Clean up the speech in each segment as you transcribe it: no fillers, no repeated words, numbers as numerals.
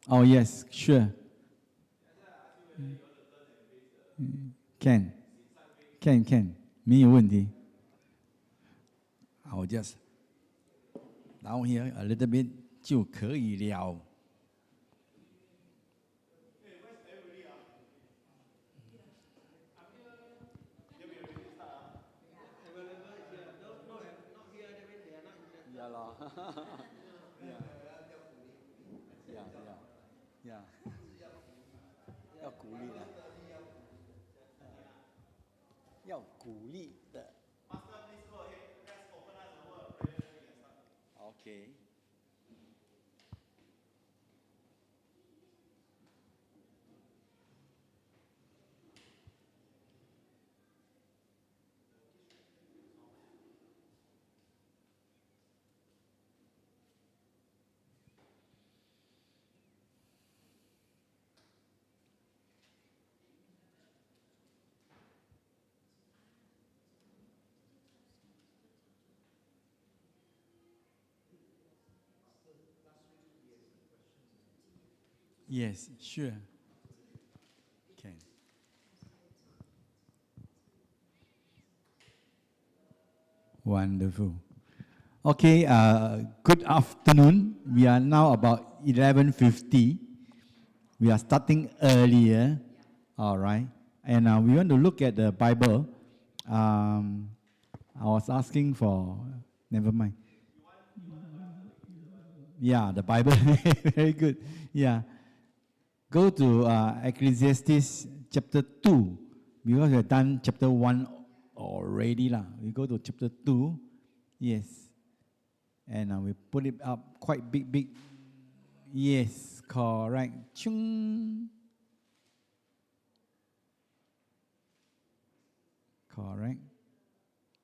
Oh, yes, sure. Can. 没有问题。I'll just down here a little bit 就可以了。Yeah, lah. Yeah. 要鼓励的，要鼓励的。Okay. Yes, sure. Can. Wonderful. Okay, good afternoon. We are now about 11:50. We are starting earlier. All right. And we want to look at the Bible. I was asking for, never mind. Yeah, the Bible. Very good. Yeah. Go to Ecclesiastes chapter 2, because we have done chapter 1 already. We go to chapter 2. Yes. And we put it up quite big. Yes, correct. Chung. Correct.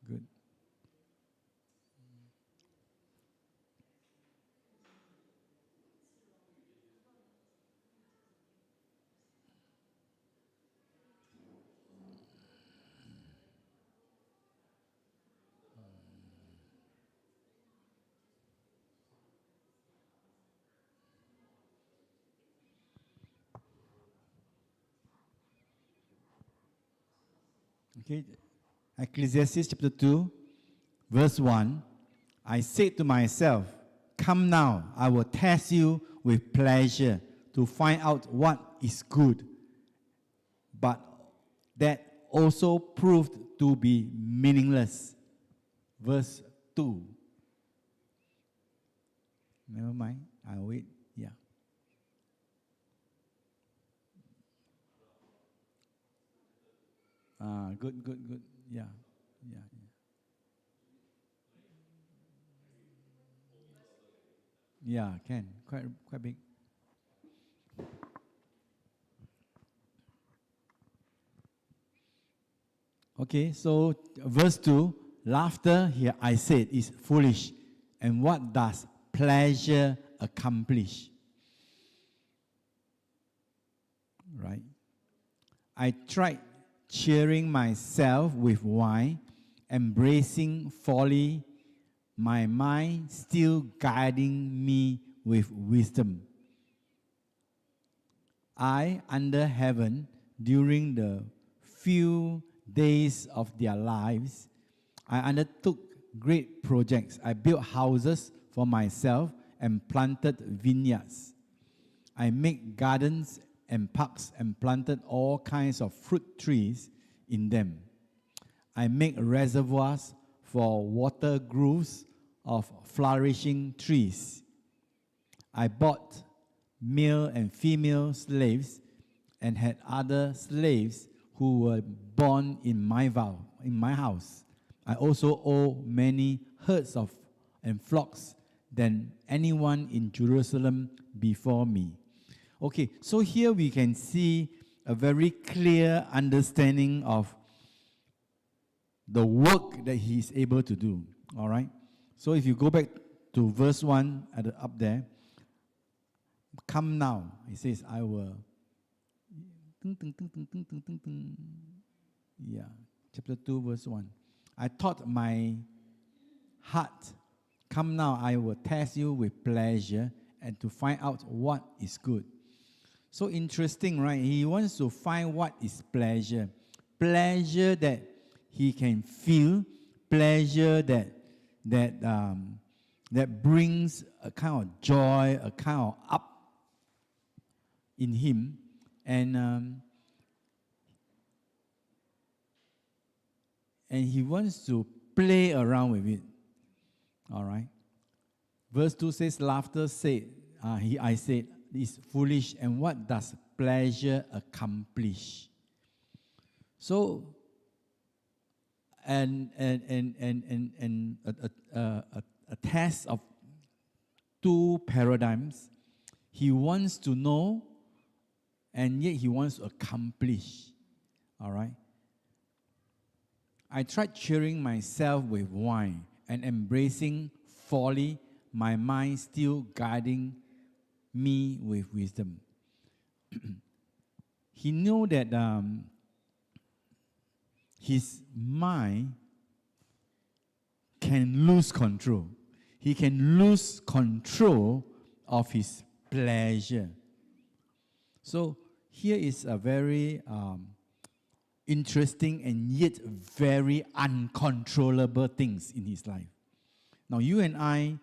Good. Okay. Ecclesiastes chapter 2, verse 1. I said to myself, come now, I will test you with pleasure to find out what is good. But that also proved to be meaningless. Verse 2. Never mind, I'll wait. Yeah. Good. Yeah. Yeah, can. Quite big. Okay, so verse 2, laughter, here I said, is foolish. And what does pleasure accomplish? Right? I tried cheering myself with wine, embracing folly, my mind still guiding me with wisdom. I, under heaven, during the few days of their lives, I undertook great projects. I built houses for myself and planted vineyards. I made gardens and parks and planted all kinds of fruit trees in them. I made reservoirs for water grooves of flourishing trees. I bought male and female slaves and had other slaves who were born in my house. I also owe many herds and flocks than anyone in Jerusalem before me. Okay, so here we can see a very clear understanding of the work that he is able to do. All right? So if you go back to verse 1 up there, come now, he says, I will. Yeah, chapter 2, verse 1. I taught my heart, come now, I will test you with pleasure and to find out what is good. So interesting, right? He wants to find what is pleasure. Pleasure that he can feel, pleasure that brings a kind of joy, a kind of up in him, and he wants to play around with it. All right. Verse 2 says, laughter said, I said, is foolish, and what does pleasure accomplish? So, and a test of two paradigms. He wants to know, and yet he wants to accomplish. All right. I tried cheering myself with wine and embracing folly, my mind still guiding me with wisdom. He knew that his mind can lose control. He can lose control of his pleasure. So here is a very interesting and yet very uncontrollable things in his life. Now you and I,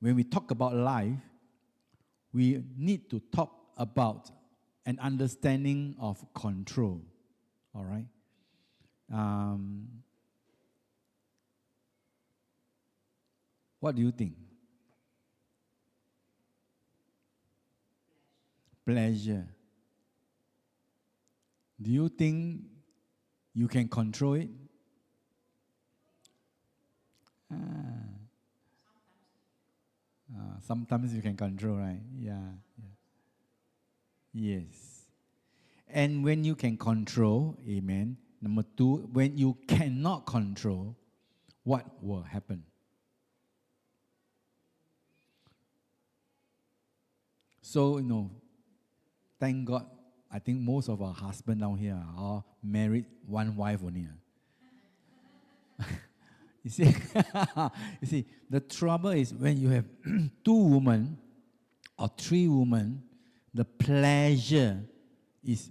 when we talk about life, we need to talk about an understanding of control. All right? What do you think? Pleasure. Do you think you can control it? Sometimes you can control, right? Yeah. Yes. And when you can control, amen. Number two, when you cannot control, what will happen? So, thank God, I think most of our husbands down here are all married, one wife only. You see, the trouble is when you have two women or three women, the pleasure is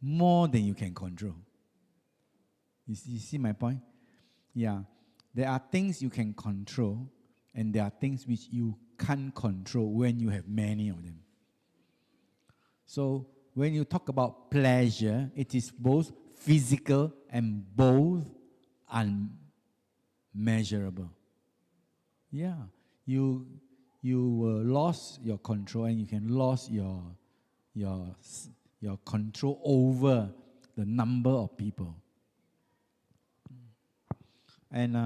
more than you can control. You see my point? Yeah. There are things you can control, and there are things which you can't control when you have many of them. So when you talk about pleasure, it is both physical and both unmeasurable. Yeah, you will lose your control, and you can lose your control over the number of people. And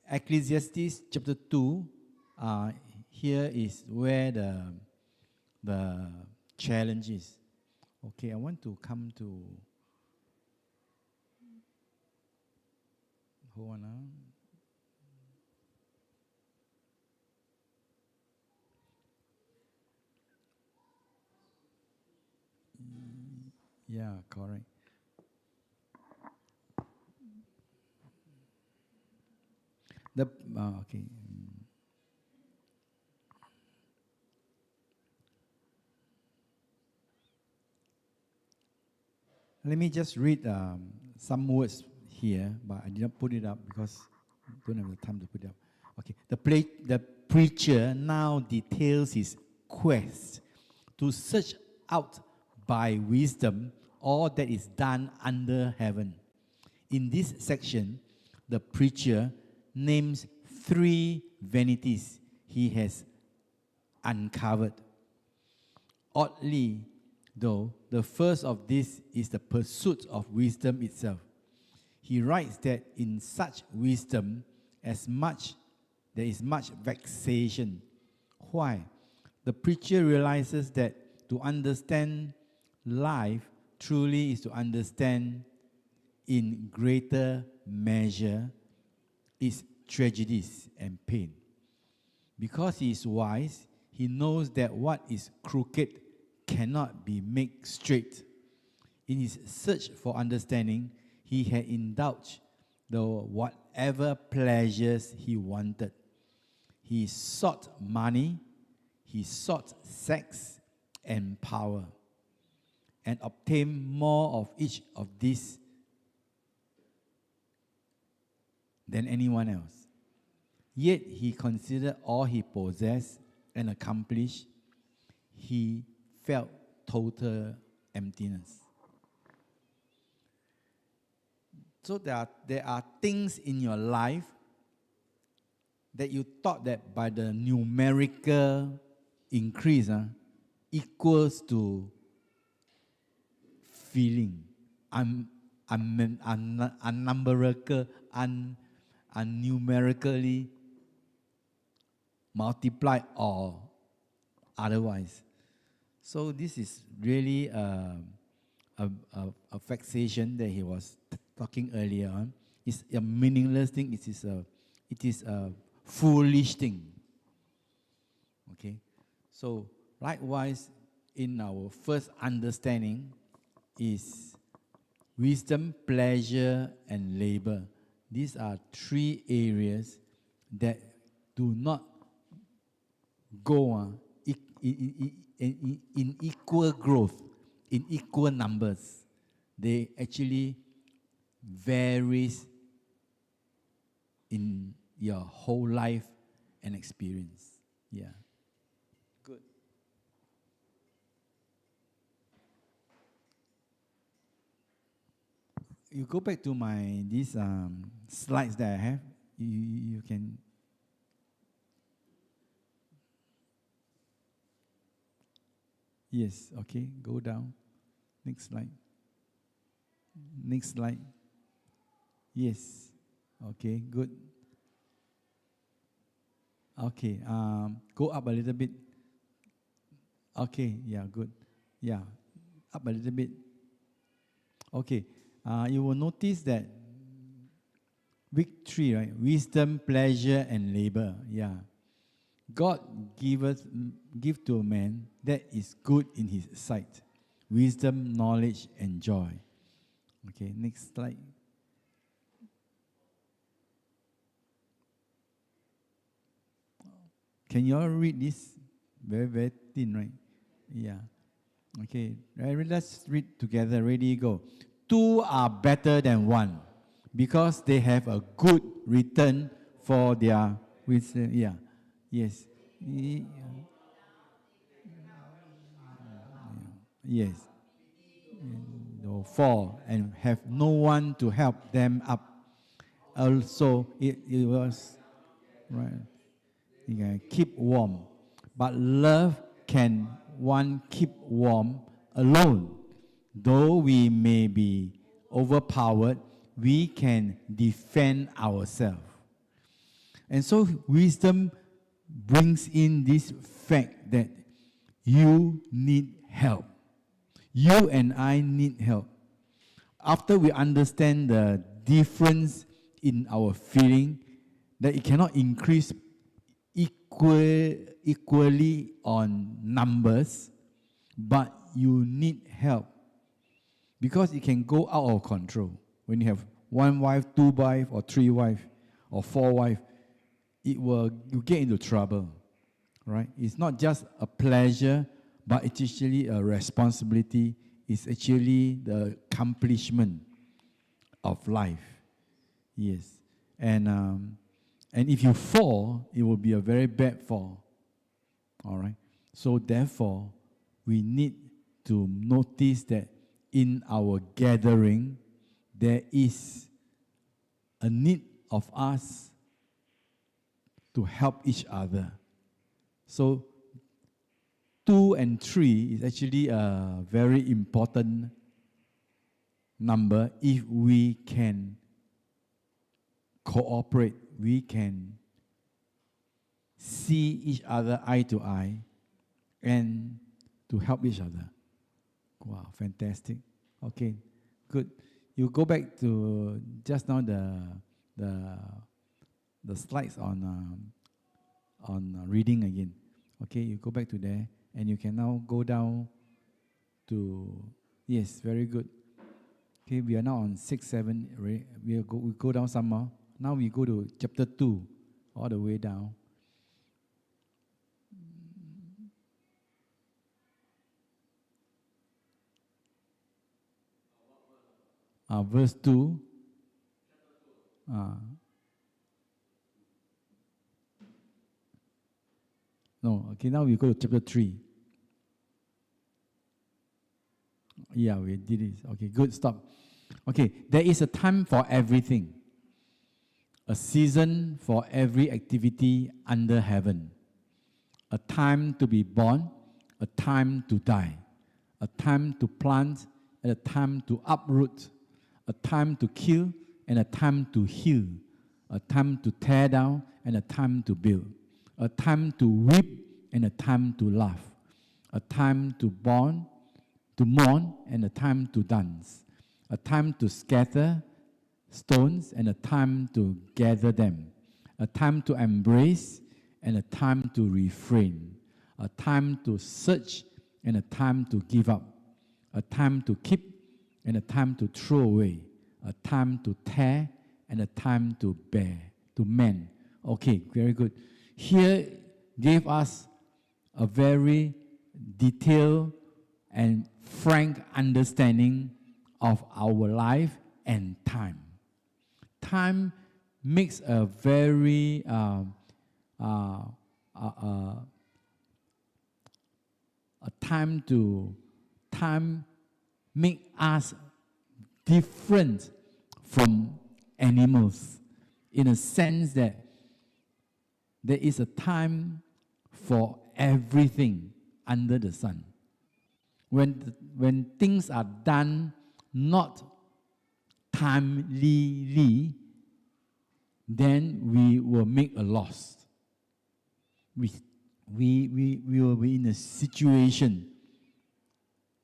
Ecclesiastes chapter 2, here is where the challenge is. Okay, I want to come to. Hold on. Yeah, correct. Okay. Let me just read some words here, but I did not put it up because I don't have the time to put it up. Okay. The preacher now details his quest to search out by wisdom all that is done under heaven. In this section, the preacher names 3 vanities he has uncovered. Oddly, though, the first of this is the pursuit of wisdom itself. He writes that in such wisdom, there is much vexation. Why? The preacher realizes that to understand life truly is to understand in greater measure its tragedies and pain. Because he is wise, he knows that what is crooked cannot be made straight. In his search for understanding, he had indulged the whatever pleasures he wanted. He sought money, he sought sex and power and obtained more of each of these than anyone else. Yet he considered all he possessed and accomplished. He felt total emptiness. So there are things in your life that you thought that by the numerical increase equals to feeling, numerically multiplied or otherwise. So this is really a vexation that he was talking earlier on. It's a meaningless thing. It is a foolish thing. Okay, so likewise, in our first understanding is wisdom, pleasure, and labor. These are three areas that do not go in equal growth, in equal numbers. They actually varies in your whole life and experience. Yeah. Good. You go back to these slides that I have. You can. Yes. Okay. Go down. Next slide. Next slide. Yes. Okay. Good. Okay. Go up a little bit. Okay. Yeah. Good. Yeah. Up a little bit. Okay. You will notice that week 3, right? Wisdom, pleasure, and labor. Yeah. God give to a man that is good in his sight. Wisdom, knowledge, and joy. Okay, next slide. Can you all read this? Very, very thin, right? Yeah. Okay, let's read together. Ready, go. 2 are better than 1 because they have a good return for their wisdom. Yeah. Yes. Yes. No, 4 and have no one to help them up. Also, it was right. You can keep warm, but love can one keep warm alone. Though we may be overpowered, we can defend ourselves. And so wisdom brings in this fact that you need help. You and I need help. After we understand the difference in our feeling, that it cannot increase equally on numbers, but you need help because it can go out of control. When you have 1 wife, 2 wife, or 3 wife, or 4 wife, you get into trouble, right? It's not just a pleasure, but it's actually a responsibility. It's actually the accomplishment of life. Yes, and if you fall, it will be a very bad fall. All right. So therefore, we need to notice that in our gathering, there is a need of us to help each other. So 2 and 3 is actually a very important number. If we can cooperate, we can see each other eye to eye and to help each other. Wow, fantastic. Okay, good. You go back to just now the slides on reading again. Okay, you go back to there and you can now go down to, yes, very good. Okay, we are now on 6, 7. We go down some more. Now we go to chapter 2, all the way down. verse 2. No, okay, now we go to chapter 3. Yeah, we did it. Okay, good, stop. Okay, there is a time for everything. A season for every activity under heaven. A time to be born, a time to die. A time to plant, and a time to uproot. A time to kill, and a time to heal. A time to tear down, and a time to build. A time to weep, and a time to laugh. A time to mourn, and a time to dance. A time to scatter stones, and a time to gather them. A time to embrace, and a time to refrain. A time to search, and a time to give up. A time to keep, and a time to throw away. A time to tear, and a time to mend. Okay, very good. Here gave us a very detailed and frank understanding of our life and time. Time makes a very time make us different from animals in a sense that there is a time for everything under the sun. When things are done not timely, then we will make a loss. We will be in a situation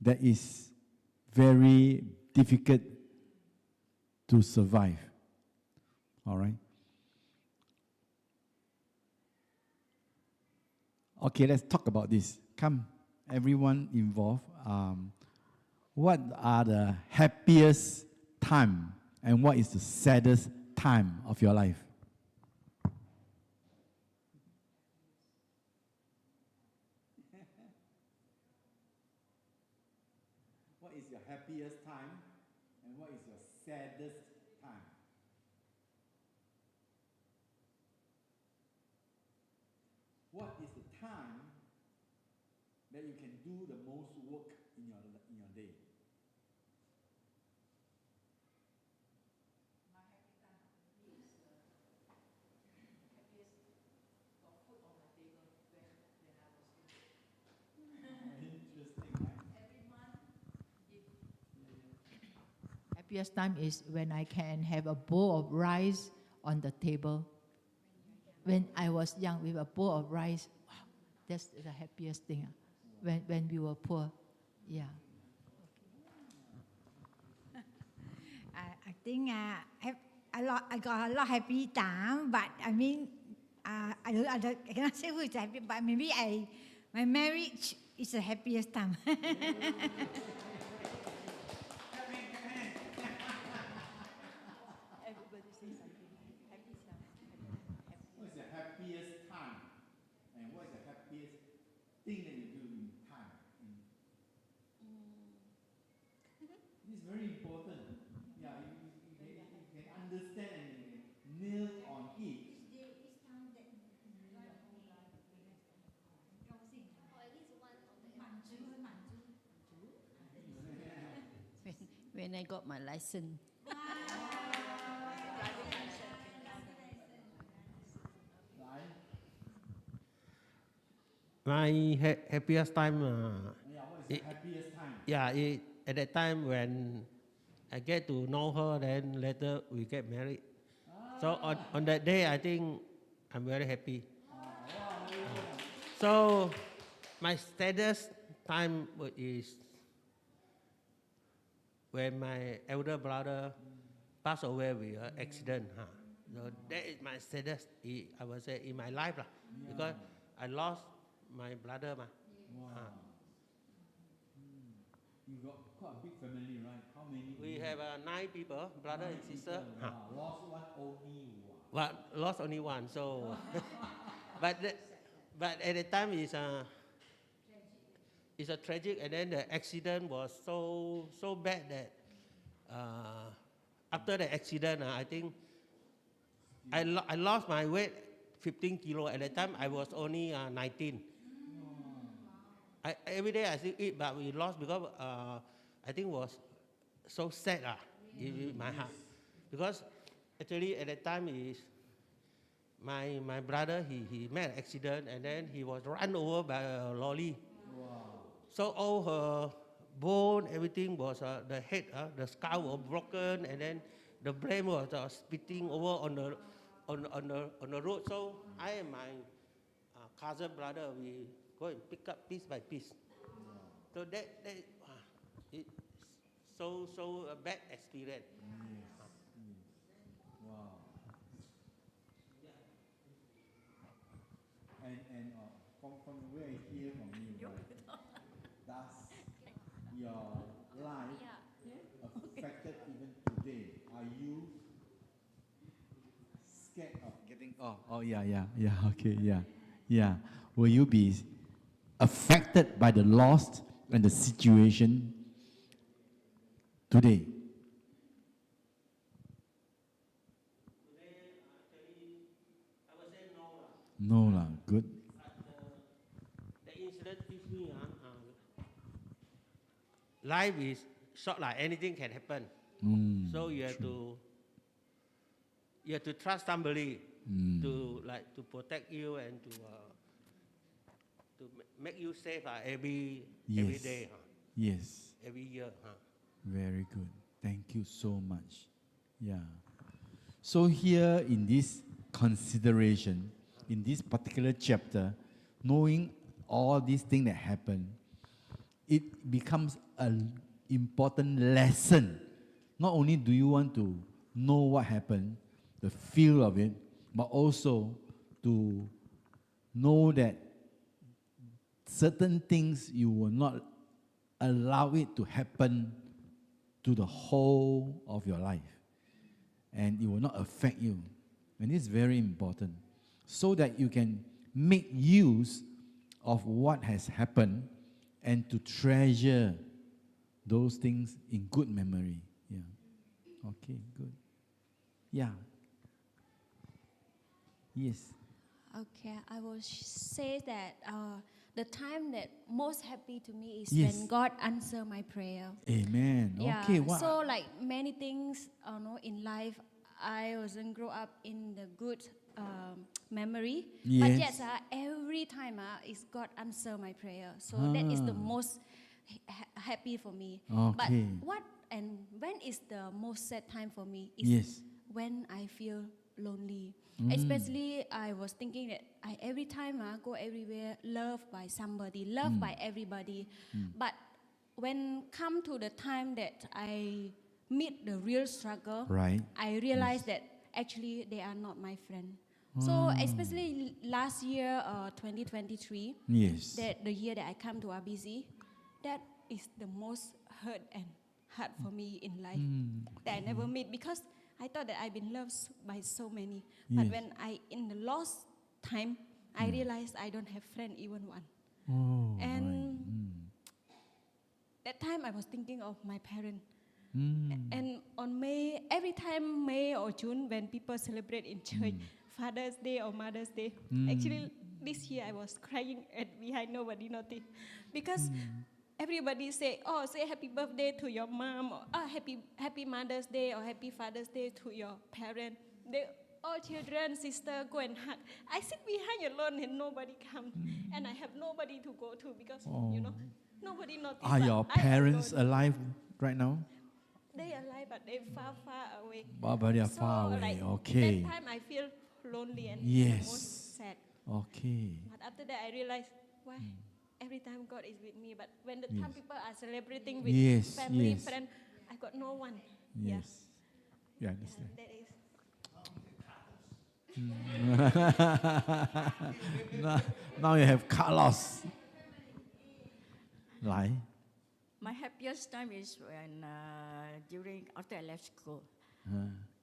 that is very difficult to survive. All right? Okay, let's talk about this. Come, everyone involved. What are the happiest time and what is the saddest time of your life? What is your happiest time and what is your saddest time? What is the time that you can do the most work in your day? My happy time is happiest got food on my table when I was Interesting, right? every month. Happiest time is when I can have a bowl of rice on the table. When I was young, with a bowl of rice, wow, that's the happiest thing. When we were poor, yeah. I think I got a lot happy time, but I mean, I cannot say who is happy, but maybe my marriage is the happiest time. Everybody say something. Happy time. What is the happiest time and what is the happiest thing that you do in time? This is very important. Yeah, you can understand and you can nail on it. When I got my license. My happiest time. What is the happiest time? Yeah, at that time when I get to know her, then later we get married. So on that day, I think I'm very happy. So my saddest time is when my elder brother passed away with an accident. So that is my saddest, I would say, in my life, because I lost my brother. You got quite a big family, right? How many? We have 9 people, brother and sister. Lost one, only one. Well, lost only one. So, but at the time it's a tragic, and then the accident was so bad that after the accident, I think I lost my weight 15 kilo. At that time, I was only 19. Every day I still eat, but we lost because I think was so sad in my heart. Because actually at that time is my brother, he met an accident and then he was run over by a lorry. So all her bone, everything was, the head, the skull was broken, and then the brain was spitting over on the road. So I and my cousin brother, we go and pick up piece by piece. So that it's so a bad experience. Wow. And from the way I hear from you, right, does your life affected even today? Are you scared of getting? Oh yeah. Okay, yeah. Will you be affected by the loss and the situation today? I would say no. No lah, good. The incident teach me life is short, like anything can happen. So you have to trust somebody to protect you and to make you safe every day. Yes. Every year. Very good. Thank you so much. Yeah. So here in this consideration, in this particular chapter, knowing all these things that happen, it becomes an important lesson. Not only do you want to know what happened, the feel of it, but also to know that certain things you will not allow it to happen to the whole of your life. And it will not affect you. And it's very important. So that you can make use of what has happened and to treasure those things in good memory. Yeah. Okay, good. Yeah. Yes. Okay, I will say that the time that most happy to me is Yes. when God answer my prayer. Amen. Yeah. Okay, wow. So like many things, in life, I wasn't grow up in the good memory. But Yes. yes, every time is God answer my prayer. So that is the most happy for me. But Okay. when is the most sad time for me is Yes. when I feel lonely. Especially, I was thinking that every time I go everywhere, loved by somebody, loved by everybody. But when come to the time that I meet the real struggle, Right. I realized that actually they are not my friend. So especially last year, 2023, Yes. that the year that I come to RBC, that is the most hurt and hard for me in life that I never meet, because I thought that I've been loved by so many. But Yes. when in the lost time, I realized I don't have friend, even one. Oh, And that time I was thinking of my parents. And on every time May or June, when people celebrate in church, Father's Day or Mother's Day, actually this year I was crying behind, nobody noticed. Because everybody say happy birthday to your mom, or happy Mother's Day or happy Father's Day to your parent. They all children, sister, go and hug. I sit behind alone and nobody come, and I have nobody to go to because nobody noticed. Are but your I parents alone. alive right now? They are alive, but they far away. But they are So, far away. like, Okay. that time I feel lonely and Yes. most sad. Okay. But after that I realized why every time God is with me, but when the time Yes. people are celebrating with Yes, family, yes. friend, I got no one. Yes. You understand? That is. Now you have Carlos. Lai. My happiest time is when after I left school,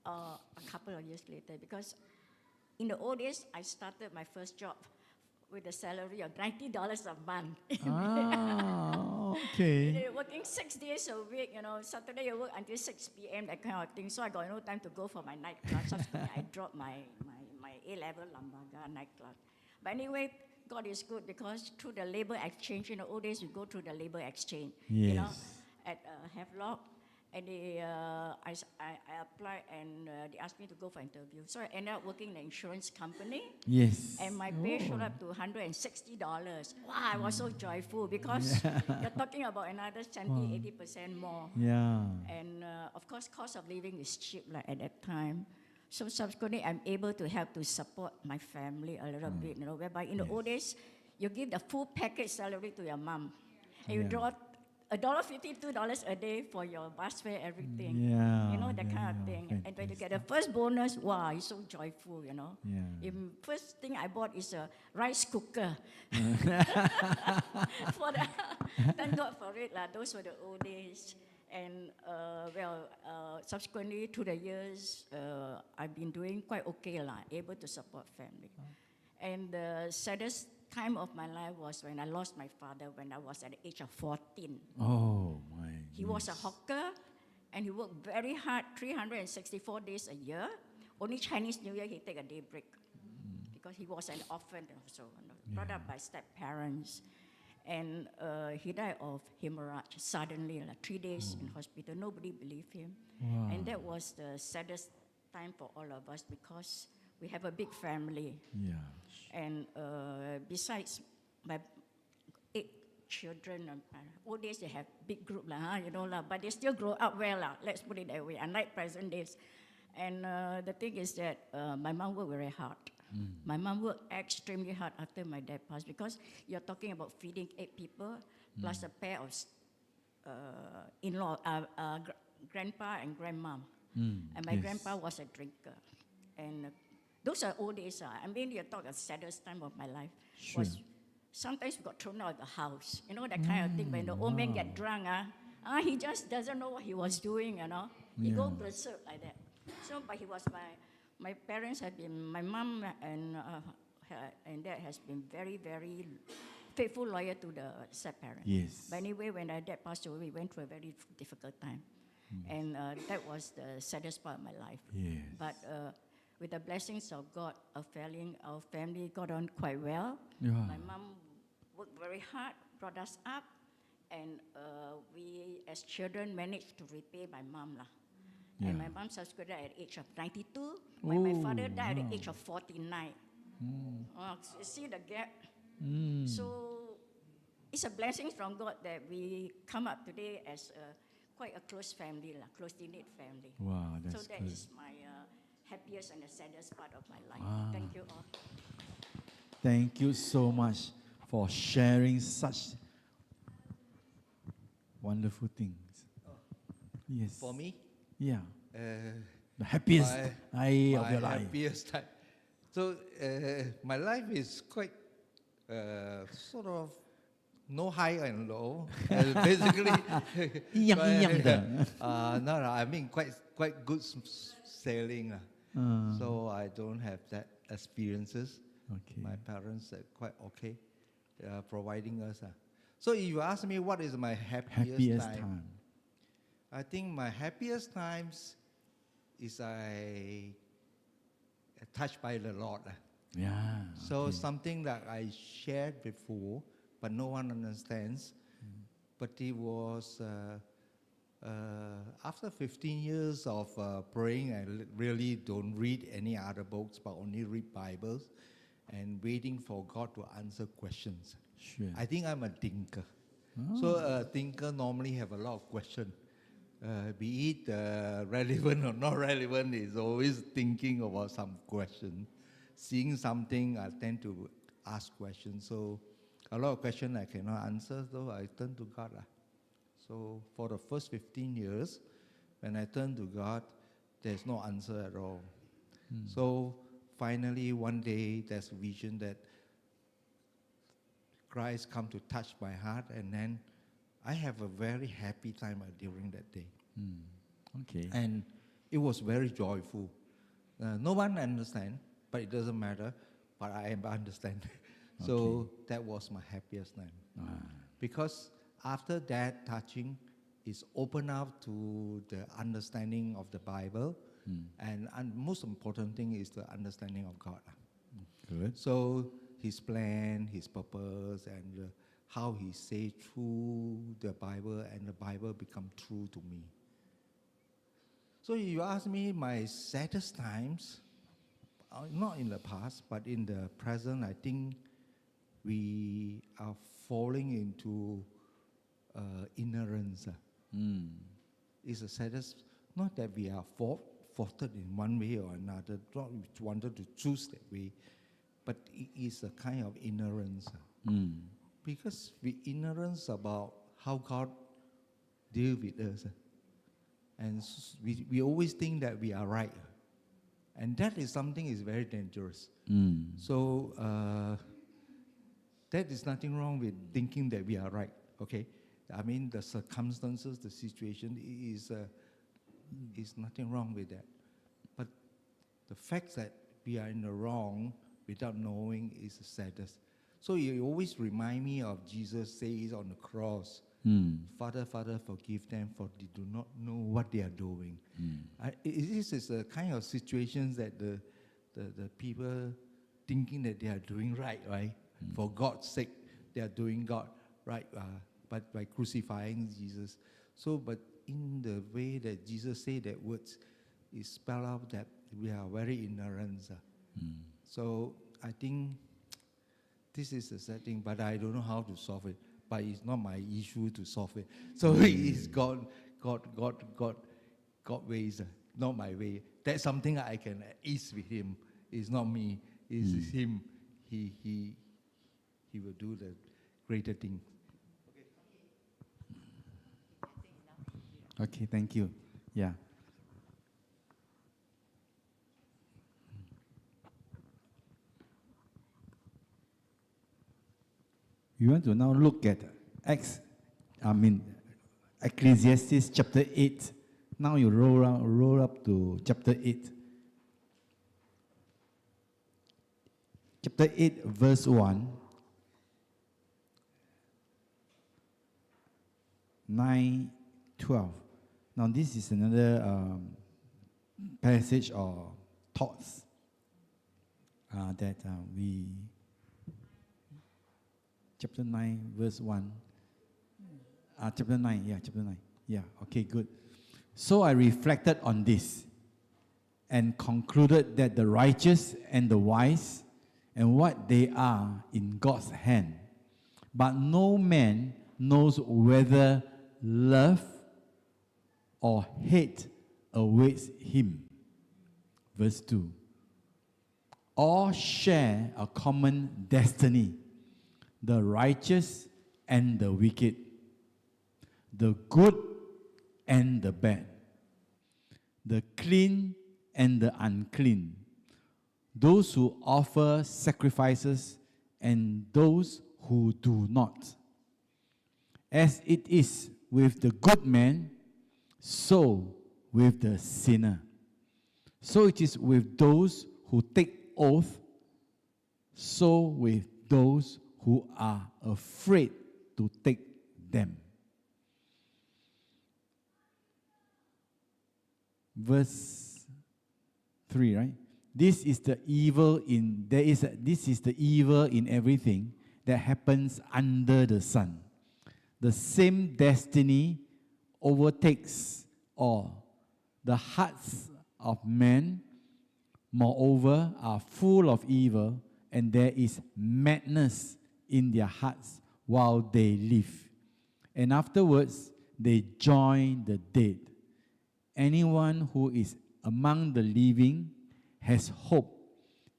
a couple of years later, because in the old days I started my first job with a salary of $90 a month. Ah, okay. Working working 6 days a week, you know, Saturday you work until 6 p.m., that kind of thing. So I got no time to go for my night class. Subsequently, I dropped my A-level Lambaga night class. But anyway, God is good because through the labor exchange, in the old days, we go through the labor exchange, you know, Yes. at Havelock. And I applied and they asked me to go for interview. So I ended up working in an insurance company. Yes. And my pay shot up to $160. Wow, I was so joyful because you're talking about another 70-80% more. Yeah. And of course, cost of living is cheap like at that time. So subsequently, I'm able to help to support my family a little bit, you know, whereby in the old days, you give the full package salary to your mom. And you draw $1.50, $2 a day for your bus fare, everything. Yeah, You know, that yeah, kind of yeah, thing. And when you get the first bonus, wow, you're so joyful, you know. Yeah. First thing I bought is a rice cooker. Thank God for it. Those were the old days. And subsequently, through the years, I've been doing quite okay, able to support family. And the saddest time of my life was when I lost my father when I was at the age of 14. Oh, my. He was a hawker, and he worked very hard, 364 days a year. Only Chinese New Year, he take a day break. Because he was an orphan also, brought up by step-parents. And he died of hemorrhage suddenly, 3 days in hospital. Nobody believed him. Wow. And that was the saddest time for all of us because we have a big family. Yeah. And besides my 8 children, old days they have big group, you know, but they still grow up well, let's put it that way, unlike present days. And the thing is that my mom worked very hard. My mom worked extremely hard after my dad passed because you're talking about feeding 8 people plus a pair of in-law, grandpa and grandmom. And my grandpa was a drinker. And those are old days. I mean, you talk the saddest time of my life. Sure. Was sometimes we got thrown out of the house. You know, that kind of thing. When the old man get drunk, he just doesn't know what he was doing, you know. He go berserk like that. So, but he was my parents have been, my mom and dad has been very, very faithful, loyal to the step parents. Yes. But anyway, when our dad passed away, we went through a very difficult time. And that was the saddest part of my life. Yes. But with the blessings of God, our family got on quite well. Yeah. My mom worked very hard, brought us up, and we as children managed to repay my mom. And my mom subscribed at the age of 92, when my father died at the age of 49. You see the gap? So it's a blessing from God that we come up today as quite a close family, closely-knit family. Wow, that's so that good. is my happiest and the saddest part of my life. Wow. Thank you all. Thank you so much for sharing such wonderful things. Yes. For me, Yeah. uh, The happiest day of my your life. happiest time. So my life is quite sort of no high and low. Basically, no, I mean quite good sailing. So I don't have that experiences. Okay. My parents are quite okay, providing us. So if you ask me what is my happiest time, I think my happiest times is I touched by the Lord. Yeah. So okay. something that I shared before, but no one understands. But it was after 15 years of praying, I really don't read any other books, but only read Bibles and waiting for God to answer questions. Sure. I think I'm a thinker. So a thinker normally have a lot of questions. Be it relevant or not relevant, is always thinking about some question. Seeing something, I tend to ask questions. So a lot of questions I cannot answer, so I turn to God. So for the first 15 years, when I turn to God, there's no answer at all. So finally, one day, there's a vision that Christ come to touch my heart, and then I have a very happy time during that day. Okay. And it was very joyful. No one understand, but it doesn't matter, but I understand. So that was my happiest time. Because after that touching, is open up to the understanding of the Bible, and most important thing is the understanding of God. Good. So His plan, His purpose, and how He say through the Bible, and the Bible become true to me. So you ask me my saddest times, not in the past, but in the present, I think we are falling into ignorance. It's the saddest, not that we are faulted in one way or another, not we wanted to choose that way, but it is a kind of ignorance. Because we ignorance about how God deal with us. And we always think that we are right. And that is something is very dangerous. So that is nothing wrong with thinking that we are right, okay? I mean, the circumstances, the situation is nothing wrong with that. But the fact that we are in the wrong without knowing is the saddest. So you always remind me of Jesus says on the cross, Father, Father, forgive them, for they do not know what they are doing. This is a kind of situations that the people thinking that they are doing right? For God's sake, they are doing God right, but by crucifying Jesus. So, but in the way that Jesus said that words, it spell out that we are very ignorant. So I think this is the sad thing, but I don't know how to solve it. But it's not my issue to solve it. So it's God ways, not my way. That's something I can ease with Him. It's not me. It's Him. He will do the greater thing. Okay, thank you. Yeah. We want to now look at Ecclesiastes chapter 8. Now you roll up to chapter 8. Chapter 8, verse 1. 9, 12. Now this is another passage or thoughts that we... Chapter 9, verse 1. Chapter 9, chapter 9. Yeah, okay, good. So I reflected on this and concluded that the righteous and the wise and what they are in God's hand. But no man knows whether love or hate awaits him. Verse 2. All share a common destiny. The righteous and the wicked, the good and the bad, the clean and the unclean, those who offer sacrifices and those who do not. As it is with the good man, so with the sinner. So it is with those who take oath, so with those who are afraid to take them. Verse 3, right? This is the evil in everything that happens under the sun. The same destiny overtakes all. The hearts of men, moreover, are full of evil, and there is madness in their hearts while they live. And afterwards, they join the dead. Anyone who is among the living has hope.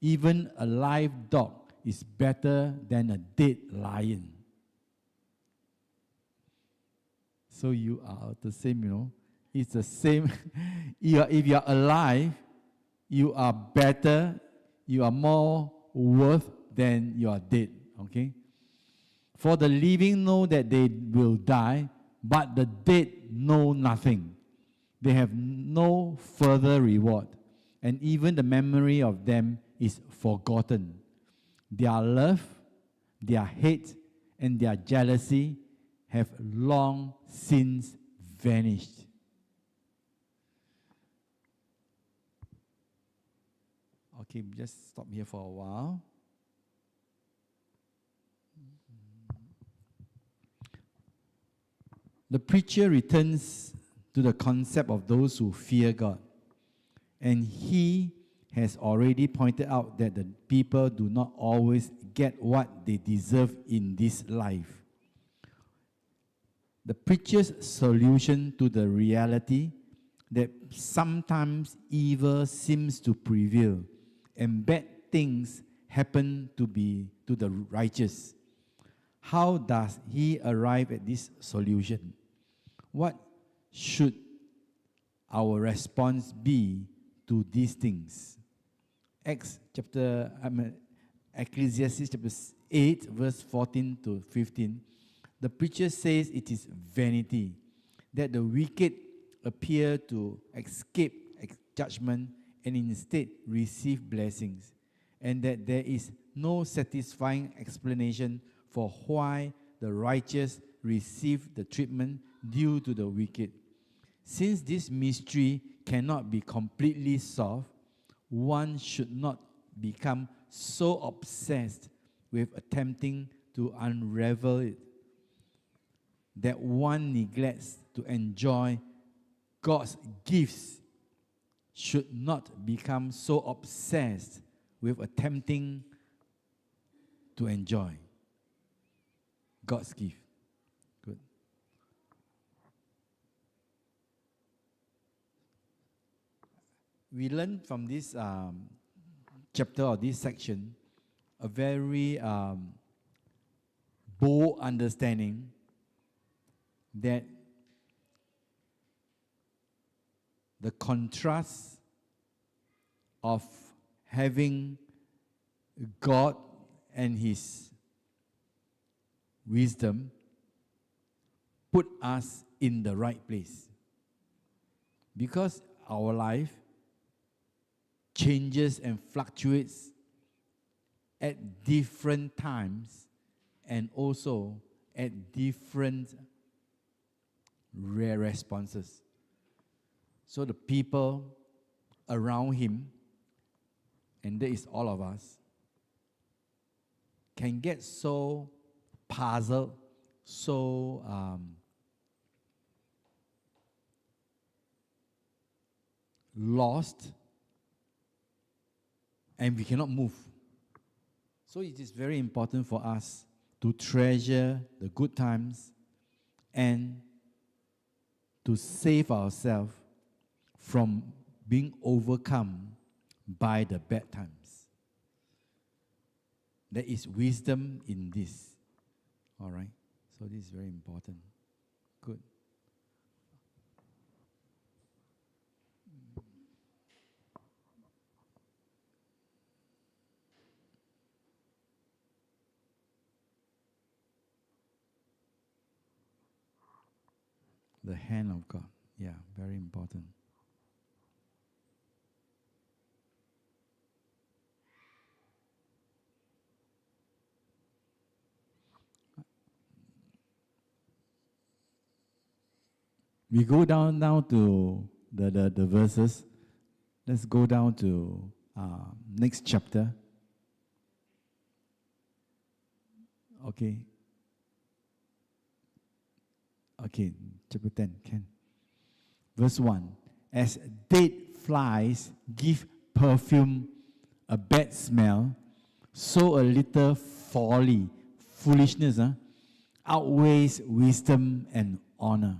Even a live dog is better than a dead lion. So you are the same, It's the same. If you are alive, you are better, you are more worth than you are dead. Okay? For the living know that they will die, but the dead know nothing. They have no further reward, and even the memory of them is forgotten. Their love, their hate, and their jealousy have long since vanished. Okay, just stop here for a while. The preacher returns to the concept of those who fear God. And he has already pointed out that the people do not always get what they deserve in this life. The preacher's solution to the reality that sometimes evil seems to prevail and bad things happen to the righteous. How does he arrive at this solution? What should our response be to these things? Ecclesiastes chapter 8, verse 14 to 15. The preacher says it is vanity that the wicked appear to escape judgment and instead receive blessings, and that there is no satisfying explanation for why the righteous receive the treatment due to the wicked. Since this mystery cannot be completely solved, one should not become so obsessed with attempting to unravel it that one neglects to enjoy God's gifts. Should not become so obsessed with attempting to enjoy God's gift. Good. We learn from this chapter or this section a very bold understanding that the contrast of having God and His wisdom put us in the right place. Because our life changes and fluctuates at different times and also at different rare responses. So the people around him, and that is all of us, can get so puzzled, so lost, and we cannot move. So it is very important for us to treasure the good times and to save ourselves from being overcome by the bad times. There is wisdom in this. All right? So this is very important. Good. The hand of God. Yeah, very important. We go down now to the verses. Let's go down to next chapter. Okay. Okay, chapter 10, Ken. Verse 1. As dead flies give perfume a bad smell, so a little folly, foolishness, outweighs wisdom and honor.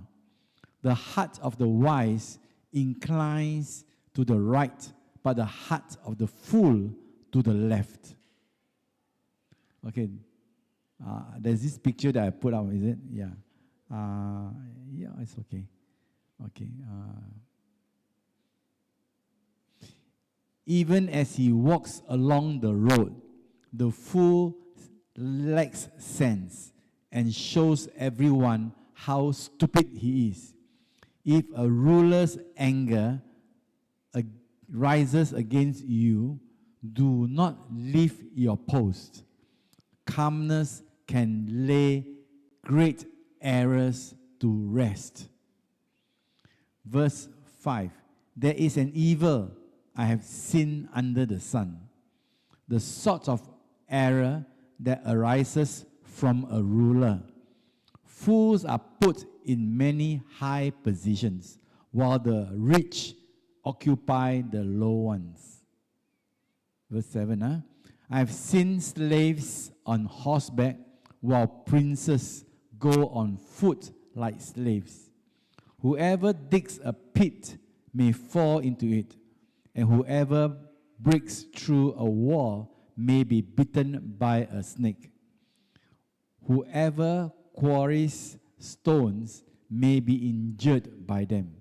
The heart of the wise inclines to the right, but the heart of the fool to the left. Okay, there's this picture that I put out, is it? Yeah. Yeah, it's okay. Okay. Even as he walks along the road, the fool lacks sense and shows everyone how stupid he is. If a ruler's anger rises against you, do not leave your post. Calmness can lay great errors to rest. Verse 5. There is an evil I have seen under the sun, the sort of error that arises from a ruler. Fools are put in many high positions, while the rich occupy the low ones. Verse 7. I have seen slaves on horseback, while princes go on foot like slaves. Whoever digs a pit may fall into it, and whoever breaks through a wall may be bitten by a snake. Whoever quarries stones may be injured by them.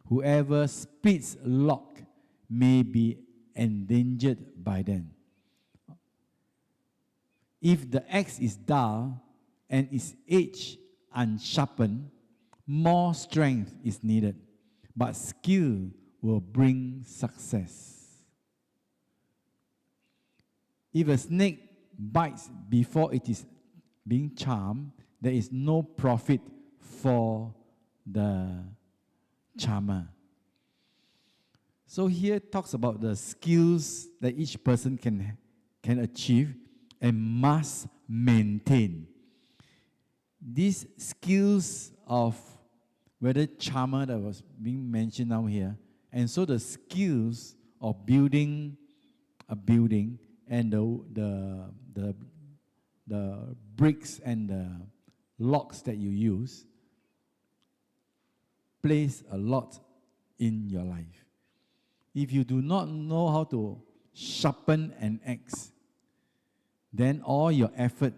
Whoever splits lock may be endangered by them. If the axe is dull and its edge unsharpened, more strength is needed, but skill will bring success. If a snake bites before it is being charmed, there is no profit for the charmer. So here it talks about the skills that each person can achieve and must maintain. These skills of whether charmer that was being mentioned now here, and so the skills of building a building and the bricks and the locks that you use plays a lot in your life. If you do not know how to sharpen an axe, then all your effort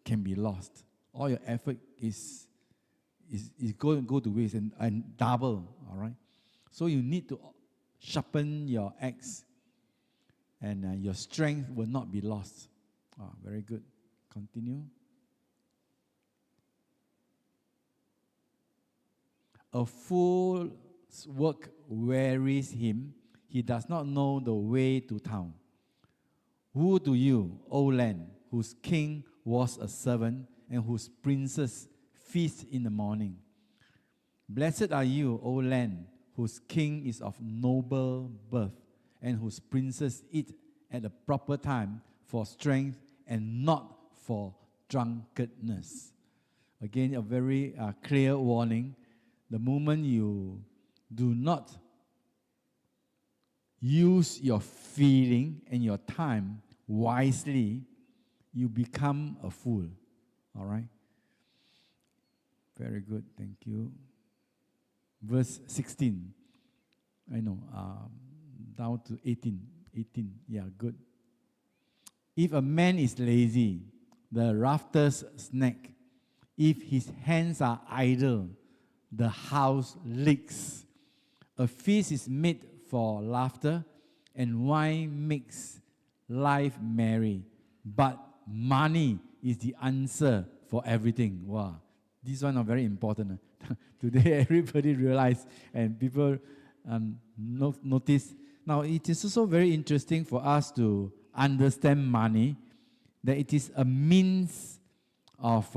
can be lost. All your effort is going to go to waste and double, all right? So you need to sharpen your axe, and your strength will not be lost. Very good. Continue. A fool's work wearies him. He does not know the way to town. Woe to you, O land, whose king was a servant and whose princes feast in the morning. Blessed are you, O land, whose king is of noble birth and whose princes eat at the proper time for strength and not for drunkenness. Again, a very clear warning. The moment you do not use your feeling and your time wisely, you become a fool. All right? Very good. Thank you. Verse 16. I know. Down to 18. 18. Yeah, good. If a man is lazy, the rafters snag. If his hands are idle, the house leaks. A feast is made for laughter, and wine makes life merry. But money is the answer for everything. Wow, this one are very important. Today, everybody realize and people notice. Now, it is also very interesting for us to understand money, that it is a means of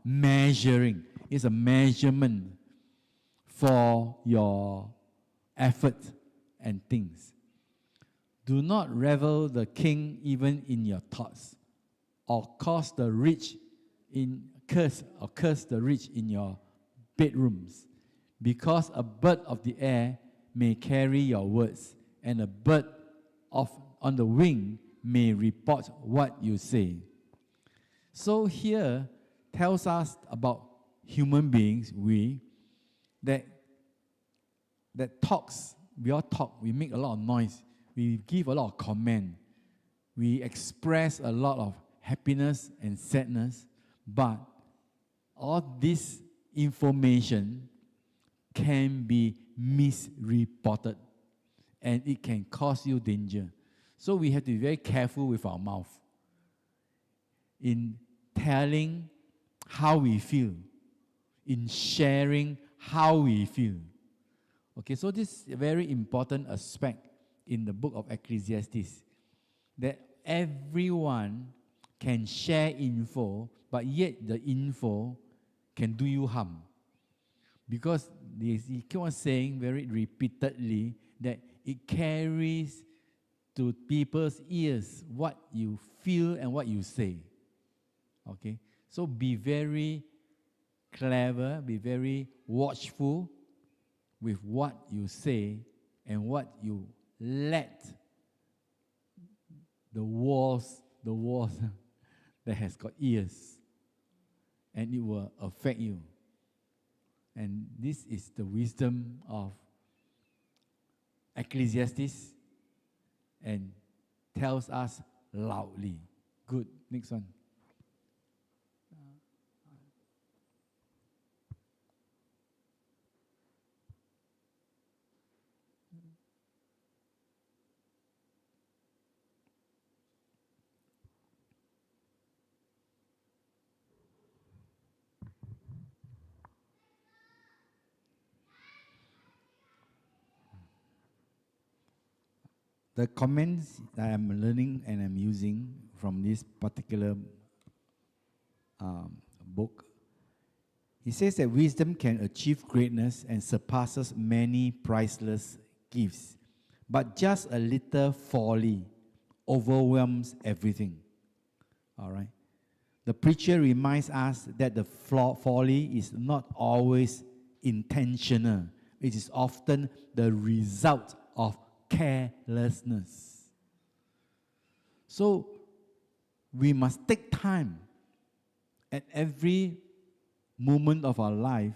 measuring. It's a measurement for your effort and things. Do not revel the king even in your thoughts, or curse the rich in your bedrooms, because a bird of the air may carry your words, and a bird on the wing may report what you say. So here tells us about human beings, that talks, we all talk, we make a lot of noise, we give a lot of comment, we express a lot of happiness and sadness, but all this information can be misreported and it can cause you danger. So we have to be very careful with our mouth in telling how we feel, in sharing how we feel. Okay, so this is a very important aspect in the book of Ecclesiastes, that everyone can share info, but yet the info can do you harm. Because he keep on saying very repeatedly that it carries to people's ears what you feel and what you say. Okay? So be very clever, be very watchful with what you say and what you let the walls that has got ears, and it will affect you. And this is the wisdom of Ecclesiastes, and tells us loudly. Good. Next one. The comments that I'm learning and I'm using from this particular book, he says that wisdom can achieve greatness and surpasses many priceless gifts, but just a little folly overwhelms everything. All right. The preacher reminds us that the folly is not always intentional. It is often the result of carelessness. So we must take time at every moment of our life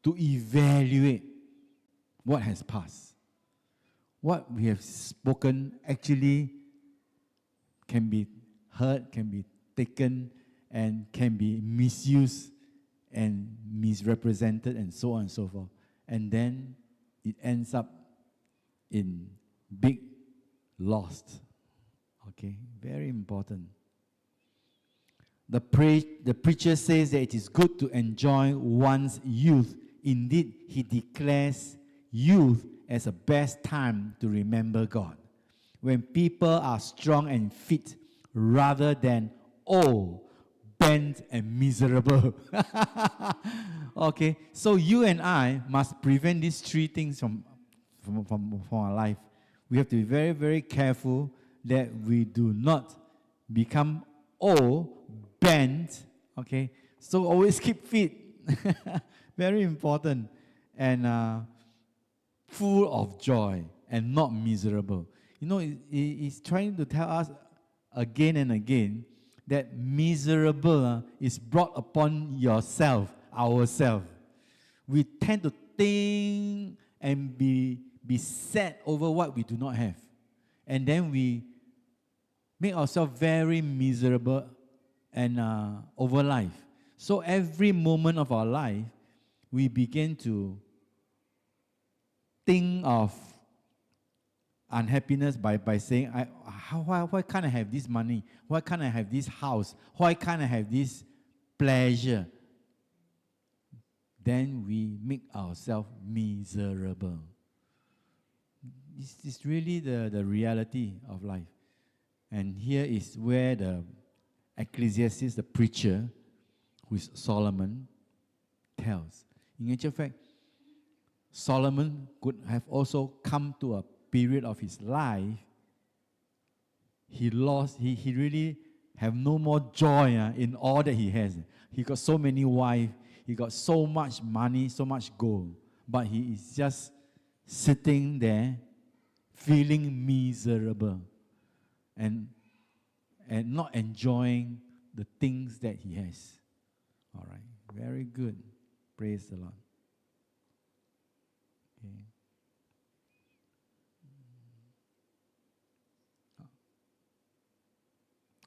to evaluate what has passed. What we have spoken actually can be heard, can be taken, and can be misused and misrepresented, and so on and so forth. And then it ends up in big loss. Okay, very important. The preacher says that it is good to enjoy one's youth. Indeed, he declares youth as the best time to remember God. When people are strong and fit, rather than old, bent, and miserable. Okay, so you and I must prevent these three things from our life. We have to be very, very careful that we do not become old, bent, okay? So always keep fit. Very important. And full of joy and not miserable. You know, he's trying to tell us again and again that miserable is brought upon yourself, ourselves. We tend to think and be sad over what we do not have. And then we make ourselves very miserable and over life. So every moment of our life, we begin to think of unhappiness by saying, why can't I have this money? Why can't I have this house? Why can't I have this pleasure? Then we make ourselves miserable. This is really the reality of life. And here is where the Ecclesiastes, the preacher, who is Solomon, tells. In actual fact, Solomon could have also come to a period of his life. He really have no more joy in all that he has. He got so many wives, he got so much money, so much gold, but he is just sitting there feeling miserable and not enjoying the things that he has. All right, very good. Praise the Lord.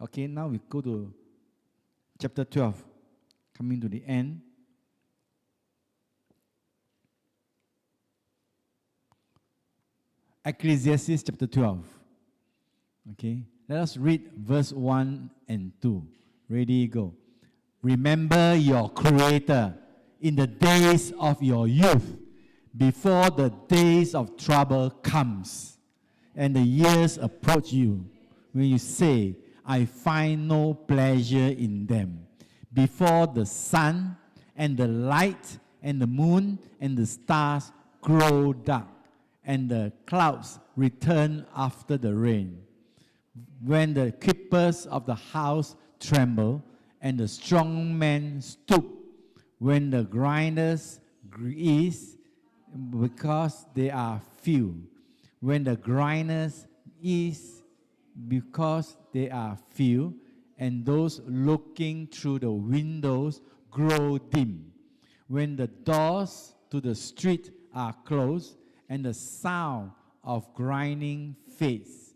Okay, now we go to chapter 12, coming to the end. Ecclesiastes chapter 12. Okay, let us read verse 1 and 2. Ready, go. Remember your Creator in the days of your youth, before the days of trouble comes, and the years approach you, when you say, I find no pleasure in them, before the sun and the light and the moon and the stars grow dark, and the clouds return after the rain. When the keepers of the house tremble, and the strong men stoop, when the grinders ease, because they are few. When the grinders ease, because they are few, and those looking through the windows grow dim. When the doors to the street are closed, and the sound of grinding fades.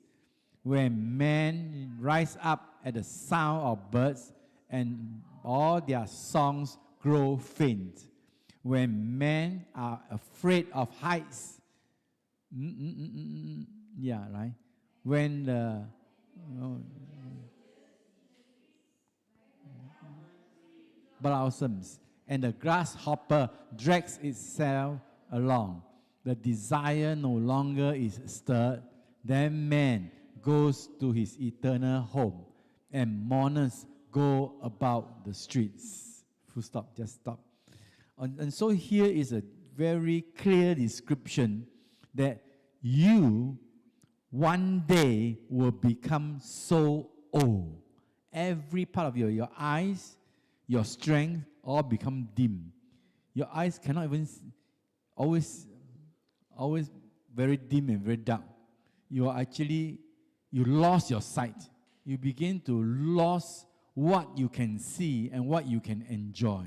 When men rise up at the sound of birds, and all their songs grow faint. When men are afraid of heights. Yeah, right? When the blossoms and the grasshopper drags itself along, the desire no longer is stirred, then man goes to his eternal home, and mourners go about the streets. Full stop, just stop. And so here is a very clear description that you one day will become so old. Every part of your eyes, your strength, all become dim. Your eyes cannot even always very dim and very dark. You lost your sight. You begin to lose what you can see and what you can enjoy.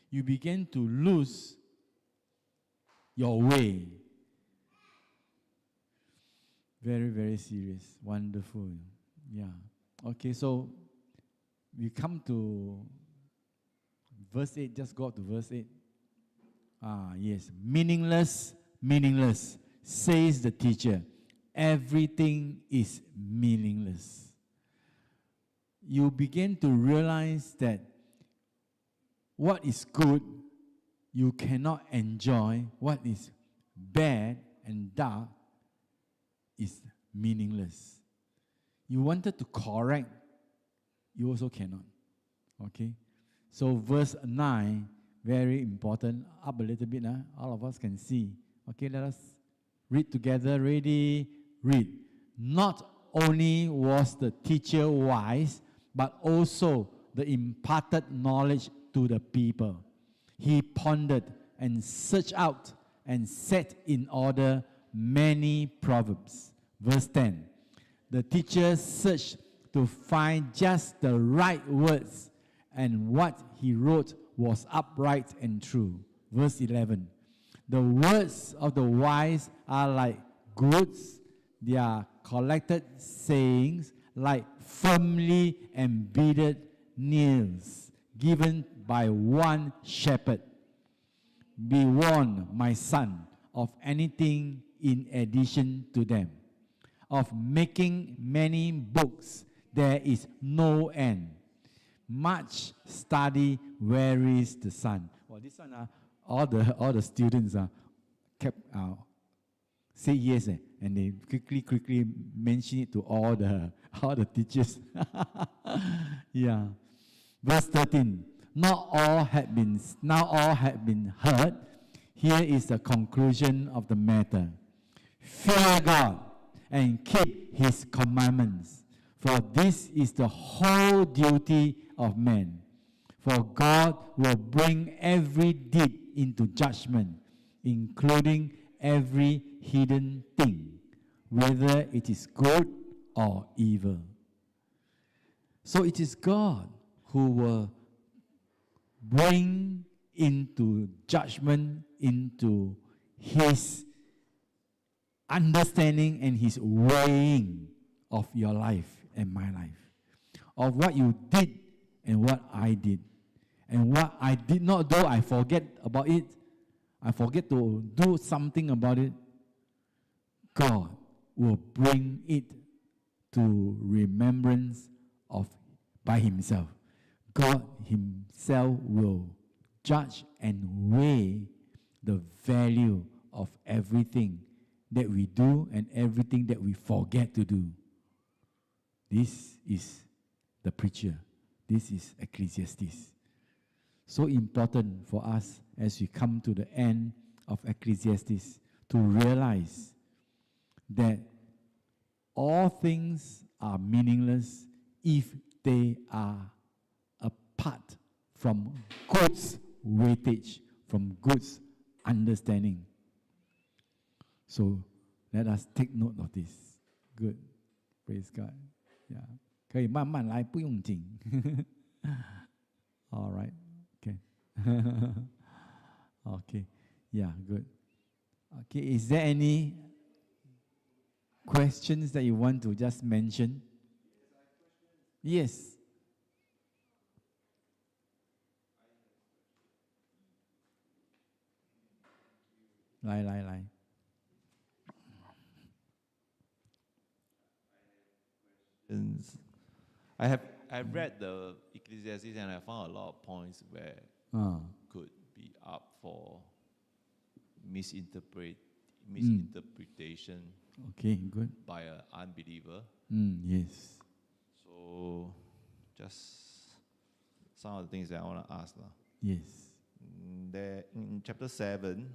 You begin to lose your way. Very, very serious. Wonderful. Yeah. Okay, so we come to verse 8. Just go up to verse 8. Yes. Meaningless, meaningless, says the teacher. Everything is meaningless. You begin to realize that what is good, you cannot enjoy. What is bad and dark is meaningless. You wanted to correct, you also cannot. Okay? So verse 9, very important. Up a little bit, all of us can see. Okay, let us read together. Ready? Read. Not only was the teacher wise, but also the imparted knowledge to the people. He pondered and searched out and set in order many proverbs. Verse 10. The teacher searched to find just the right words, and what he wrote was upright and true. Verse 11. The words of the wise are like goods, their collected sayings like firmly embedded nails given by one shepherd. Be warned, my son, of anything in addition to them. Of making many books, there is no end. Much study wearies the sun. Well, this one, all the students kept say yes, and they quickly mention it to all the teachers. Yeah. Verse 13. Now all had been heard. Here is the conclusion of the matter. Fear God and keep his commandments, for this is the whole duty of man. For God will bring every deed into judgment, including every hidden thing, whether it is good or evil. So it is God who will bring into judgment, into his understanding and his weighing of your life and my life, of what you did and what I did. And what I did not do, I forget about it. I forget to do something about it. God will bring it to remembrance by himself. God himself will judge and weigh the value of everything that we do and everything that we forget to do. This is the preacher. This is Ecclesiastes. so important for us as we come to the end of Ecclesiastes to realize that all things are meaningless if they are apart from God's weightage, from God's understanding. So let us take note of this. Good. Praise God. Yeah. 可以慢慢来，不用紧。All right. Okay. Okay. Yeah, good. Okay, is there any questions that you want to just mention? Yes. Lai. I've read the Ecclesiastes and I found a lot of points where could be up for misinterpretation Okay, good. by an unbeliever. Yes. So just some of the things that I want to ask. Yes. There in chapter 7,